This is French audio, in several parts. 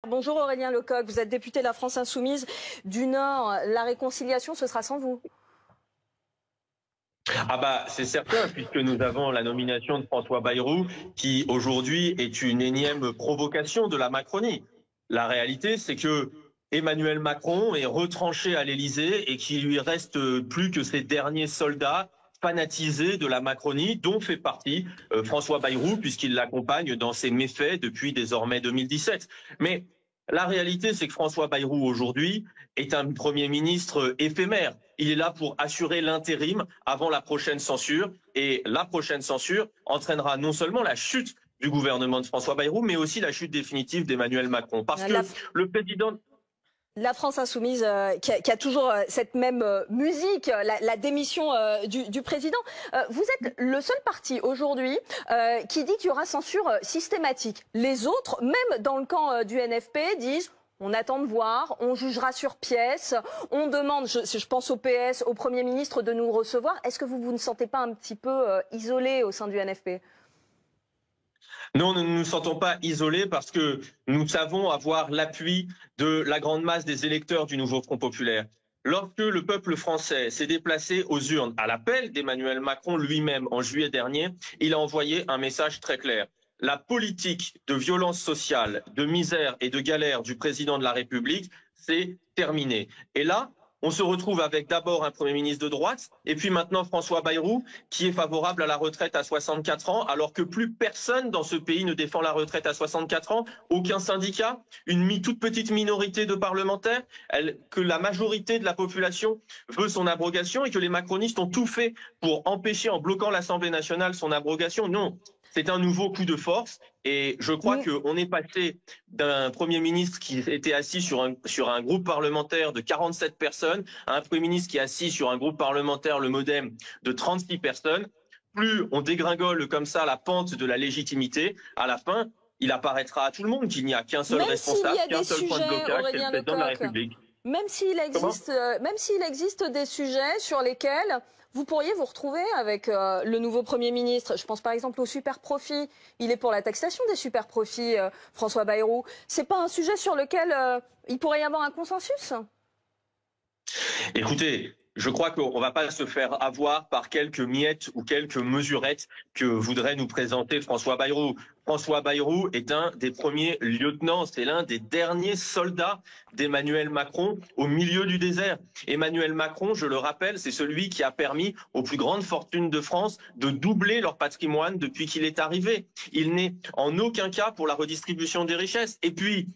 Bonjour Aurélien Lecoq, vous êtes député de la France Insoumise du Nord. La réconciliation, ce sera sans vous. Ah bah c'est certain, puisque nous avons la nomination de François Bayrou, qui aujourd'hui est une énième provocation de la Macronie. La réalité, c'est que Emmanuel Macron est retranché à l'Élysée et qu'il lui reste plus que ses derniers soldats fanatisés de la Macronie, dont fait partie François Bayrou, puisqu'il l'accompagne dans ses méfaits depuis désormais 2017. Mais la réalité, c'est que François Bayrou aujourd'hui est un Premier ministre éphémère. Il est là pour assurer l'intérim avant la prochaine censure. Et la prochaine censure entraînera non seulement la chute du gouvernement de François Bayrou, mais aussi la chute définitive d'Emmanuel Macron. Parce que le président... La France Insoumise qui a toujours cette même musique, la démission du président. Vous êtes le seul parti aujourd'hui qui dit qu'il y aura censure systématique. Les autres, même dans le camp du NFP, disent on attend de voir, on jugera sur pièce, on demande, je pense au PS, au Premier ministre de nous recevoir. Est-ce que vous ne sentez pas un petit peu isolé au sein du NFP ? Non, nous ne nous sentons pas isolés parce que nous savons avoir l'appui de la grande masse des électeurs du nouveau Front populaire. Lorsque le peuple français s'est déplacé aux urnes à l'appel d'Emmanuel Macron lui-même en juillet dernier, il a envoyé un message très clair. La politique de violence sociale, de misère et de galère du président de la République, c'est terminé. Et là, on se retrouve avec d'abord un Premier ministre de droite et puis maintenant François Bayrou qui est favorable à la retraite à 64 ans alors que plus personne dans ce pays ne défend la retraite à 64 ans, aucun syndicat, une toute petite minorité de parlementaires, que la majorité de la population veut son abrogation et que les macronistes ont tout fait pour empêcher en bloquant l'Assemblée nationale son abrogation. Non. C'est un nouveau coup de force et je crois qu'on est passé d'un Premier ministre qui était assis sur un groupe parlementaire de 47 personnes à un Premier ministre qui est assis sur un groupe parlementaire, le MoDem, de 36 personnes. Plus on dégringole comme ça la pente de la légitimité, à la fin, il apparaîtra à tout le monde qu'il n'y a qu'un seul responsable, qu'un seul point de blocage, c'est le président de la République. Même s'il existe des sujets sur lesquels vous pourriez vous retrouver avec le nouveau Premier ministre. Je pense par exemple aux super profits. Il est pour la taxation des super profits, François Bayrou. C'est pas un sujet sur lequel il pourrait y avoir un consensus ? Écoutez, je crois qu'on ne va pas se faire avoir par quelques miettes ou quelques mesurettes que voudrait nous présenter François Bayrou. François Bayrou est un des premiers lieutenants, c'est l'un des derniers soldats d'Emmanuel Macron au milieu du désert. Emmanuel Macron, je le rappelle, c'est celui qui a permis aux plus grandes fortunes de France de doubler leur patrimoine depuis qu'il est arrivé. Il n'est en aucun cas pour la redistribution des richesses. Et puis,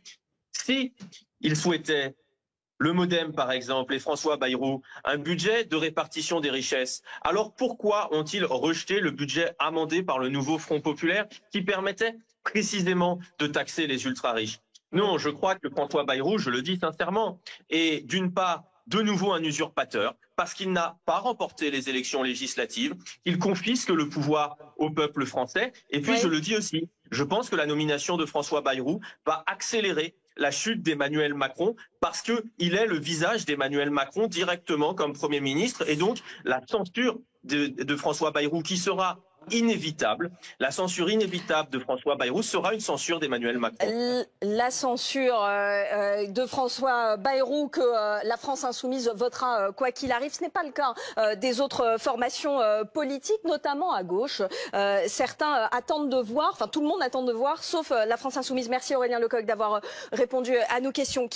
si il souhaitait le MoDem, par exemple, et François Bayrou, un budget de répartition des richesses. Alors pourquoi ont-ils rejeté le budget amendé par le nouveau Front populaire qui permettait précisément de taxer les ultra-riches? Non, je crois que François Bayrou, je le dis sincèrement, est d'une part de nouveau un usurpateur, parce qu'il n'a pas remporté les élections législatives, il confisque le pouvoir au peuple français, et puis je le dis aussi, je pense que la nomination de François Bayrou va accélérer la chute d'Emmanuel Macron parce qu'il est le visage d'Emmanuel Macron directement comme Premier ministre et donc la censure de François Bayrou qui sera inévitable, la censure inévitable de François Bayrou sera une censure d'Emmanuel Macron. La censure de François Bayrou que la France Insoumise votera quoi qu'il arrive, ce n'est pas le cas des autres formations politiques, notamment à gauche. Certains attendent de voir, enfin tout le monde attend de voir, sauf la France Insoumise. Merci Aurélien Lecoq d'avoir répondu à nos questions.